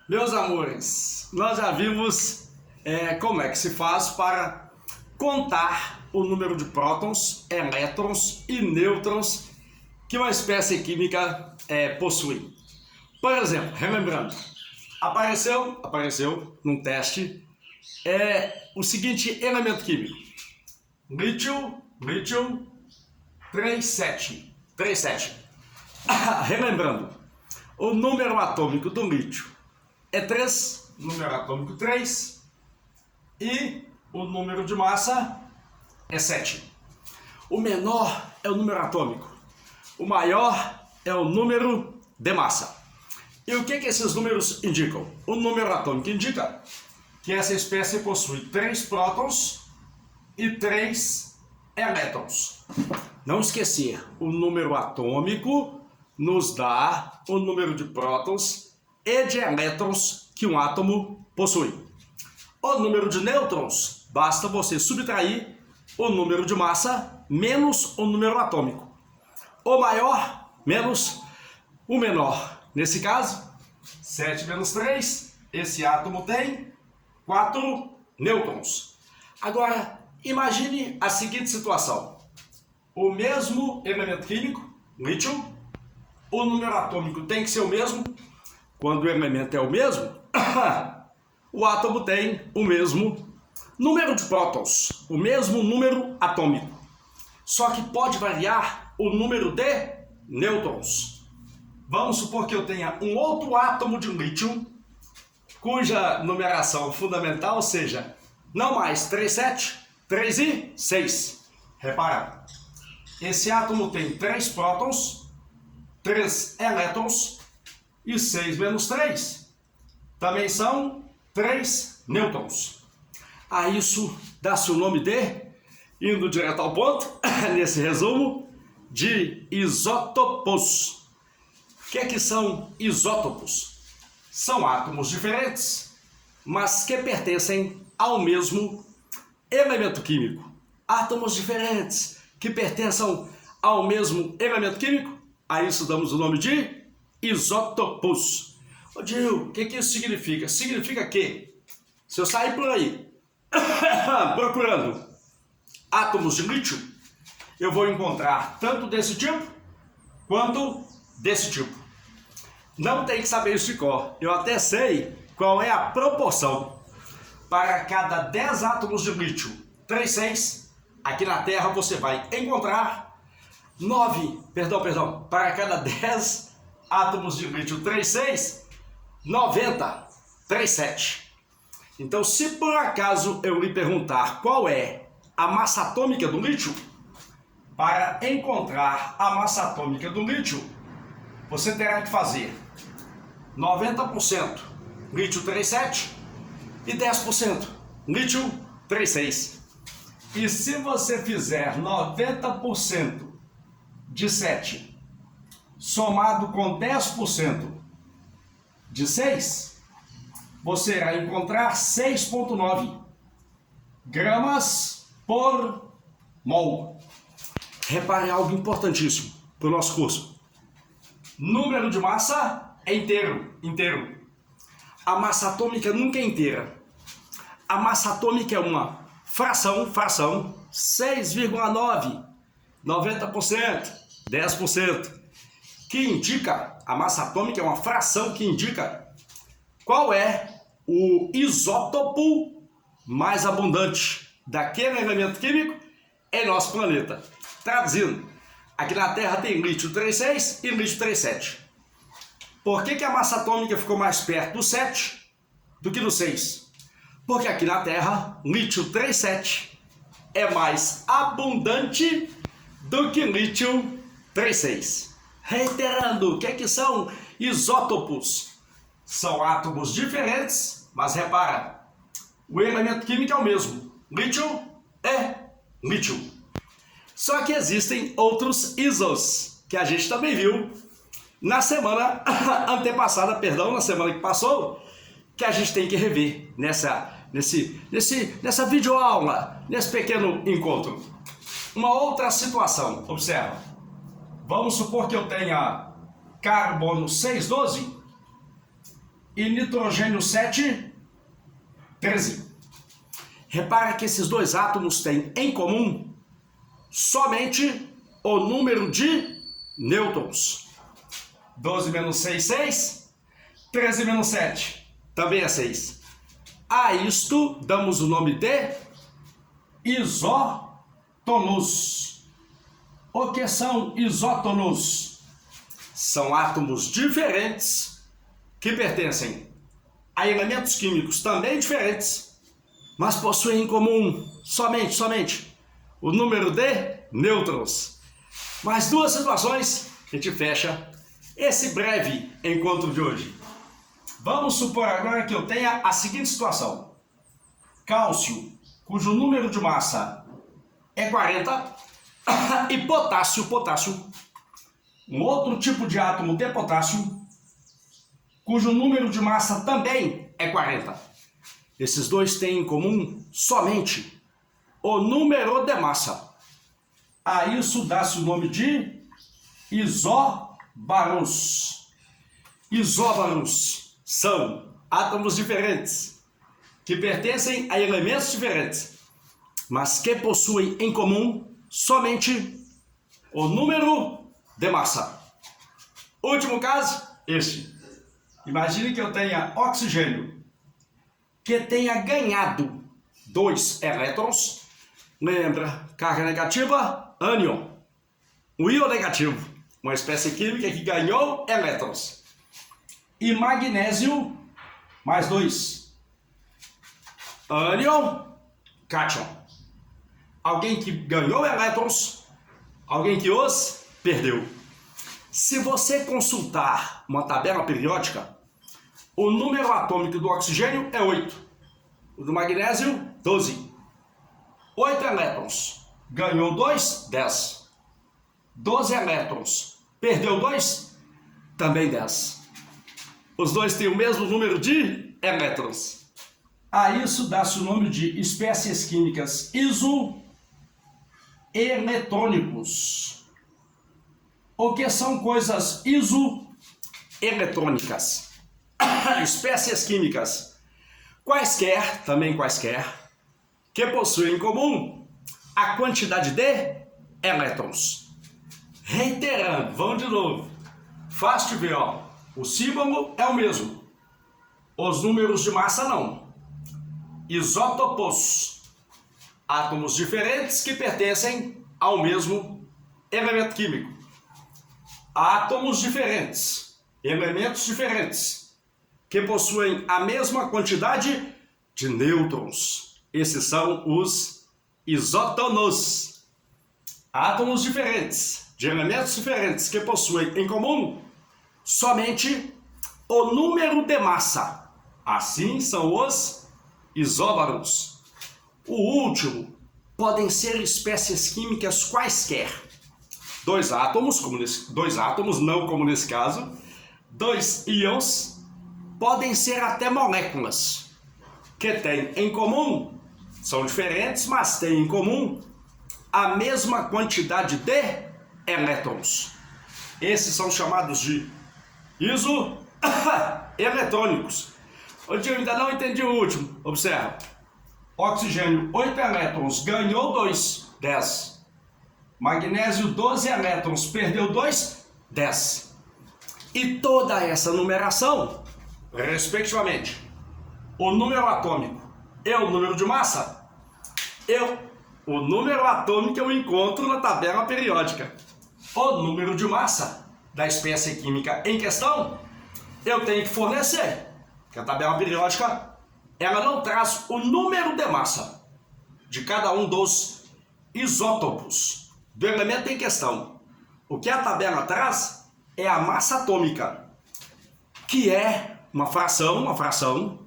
Meus amores, nós já vimos como é que se faz para contar o número de prótons, elétrons e nêutrons que uma espécie química possui. Por exemplo, relembrando, apareceu num teste o seguinte elemento químico: lítio 37. Relembrando, o número atômico do lítio é 3, número atômico 3, e o número de massa é 7. O menor é o número atômico, o maior é o número de massa. E o que esses números indicam? O número atômico indica que essa espécie possui 3 prótons e 3 elétrons. Não esquecer, o número atômico nos dá o número de prótons e de elétrons que um átomo possui. O número de nêutrons, basta você subtrair o número de massa menos o número atômico. O maior menos o menor. Nesse caso, 7 menos 3, esse átomo tem 4 nêutrons. Agora, imagine a seguinte situação. O mesmo elemento químico, lítio, o número atômico tem que ser o mesmo. Quando o elemento é o mesmo, o átomo tem o mesmo número de prótons, o mesmo número atômico. Só que pode variar o número de nêutrons. Vamos supor que eu tenha um outro átomo de lítio, cuja numeração fundamental seja não mais 3, 7, 3 e 6. Repara, esse átomo tem 3 prótons, 3 elétrons e 6 menos 3 também são 3 nêutrons. A isso dá-se o nome de, indo direto ao ponto, nesse resumo, de isótopos. O que são isótopos? São átomos diferentes, mas que pertencem ao mesmo elemento químico. Átomos diferentes que pertencem ao mesmo elemento químico, a isso damos o nome de isótopos. Ô Gil, o que isso significa? Significa que, se eu sair por aí procurando átomos de lítio, eu vou encontrar tanto desse tipo quanto desse tipo. Não tem que saber isso de cor. Eu até sei qual é a proporção. Para cada 10 átomos de lítio 3,6, aqui na Terra você vai encontrar para cada 10 átomos de lítio 3,6, 90, 3,7. Então, se por acaso eu lhe perguntar qual é a massa atômica do lítio, para encontrar a massa atômica do lítio, você terá que fazer 90% lítio 3,7 e 10% lítio 3,6. E se você fizer 90% de 7 somado com 10% de 6, você irá encontrar 6,9 gramas por mol. Repare algo importantíssimo para o nosso curso. Número de massa é inteiro. A massa atômica nunca é inteira. A massa atômica é uma fração, 6,9, 90%, 10%, que indica, a massa atômica é uma fração que indica qual é o isótopo mais abundante daquele elemento químico em nosso planeta. Traduzindo, aqui na Terra tem lítio 3,6 e lítio 3,7. Por que a massa atômica ficou mais perto do 7 do que do 6? Porque aqui na Terra, lítio 3,7 é mais abundante do que lítio 3,6. Reiterando, o que são isótopos? São átomos diferentes, mas repara, o elemento químico é o mesmo. Lítio é lítio. Só que existem outros isos, que a gente também viu na semana antepassada, na semana que passou, que a gente tem que rever nessa videoaula, nesse pequeno encontro. Uma outra situação, observa. Vamos supor que eu tenha carbono 612 e nitrogênio 7, 13. Repara que esses dois átomos têm em comum somente o número de nêutrons. 12 menos 6, 6. 13 menos 7, também é 6. A isto damos o nome de isótonos. O que são isótonos? São átomos diferentes que pertencem a elementos químicos também diferentes, mas possuem em comum somente o número de nêutrons. Mais duas situações que a gente fecha esse breve encontro de hoje. Vamos supor agora que eu tenha a seguinte situação: cálcio, cujo número de massa é 40, e potássio, um outro tipo de átomo de potássio, cujo número de massa também é 40. Esses dois têm em comum somente o número de massa. A isso dá-se o nome de isóbaros. Isóbaros são átomos diferentes, que pertencem a elementos diferentes, mas que possuem em comum somente o número de massa. Último caso, este. Imagine que eu tenha oxigênio, que tenha ganhado 2 elétrons. Lembra, carga negativa, ânion. O íon negativo, uma espécie química que ganhou elétrons. E magnésio, mais 2. Ânion, cátion. Alguém que ganhou elétrons, alguém que os perdeu. Se você consultar uma tabela periódica, o número atômico do oxigênio é 8. O do magnésio, 12. 8 elétrons. Ganhou 2, 10. 12 elétrons. Perdeu 2, também 10. Os dois têm o mesmo número de elétrons. A isso dá-se o nome de espécies químicas isoeletrônicos. O que são coisas isoeletrônicas? Espécies químicas quaisquer, que possuem em comum a quantidade de elétrons. Reiterando, vamos de novo. Fácil de ver, ó. O símbolo é o mesmo. Os números de massa não. Isótopos. Átomos diferentes que pertencem ao mesmo elemento químico. Átomos diferentes. Elementos diferentes. Que possuem a mesma quantidade de nêutrons. Esses são os isótonos. Átomos diferentes, de elementos diferentes, que possuem em comum somente o número de massa. Assim são os isóbaros. O último, podem ser espécies químicas quaisquer. Dois átomos, não como nesse caso, 2 íons, podem ser até moléculas, que têm em comum, são diferentes, mas têm em comum a mesma quantidade de elétrons. Esses são chamados de isoeletrônicos. Onde eu ainda não entendi o último. Observa. Oxigênio, 8 elétrons, ganhou 2, 10. Magnésio, 12 elétrons, perdeu 2, 10. E toda essa numeração, respectivamente, o número atômico e o número de massa, o número atômico eu encontro na tabela periódica. O número de massa da espécie química em questão, eu tenho que fornecer. Porque a tabela periódica, ela não traz o número de massa de cada um dos isótopos do elemento em questão. O que a tabela traz é a massa atômica, que é uma fração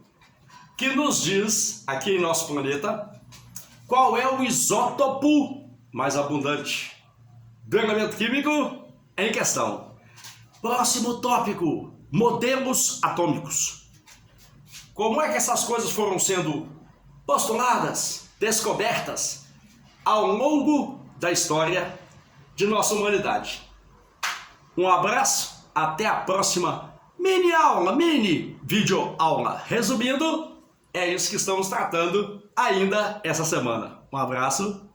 que nos diz, aqui em nosso planeta, qual é o isótopo mais abundante do elemento químico em questão. Próximo tópico, modelos atômicos. Como é que essas coisas foram sendo postuladas, descobertas ao longo da história de nossa humanidade? Um abraço, até a próxima mini aula, mini vídeo aula. Resumindo, é isso que estamos tratando ainda essa semana. Um abraço.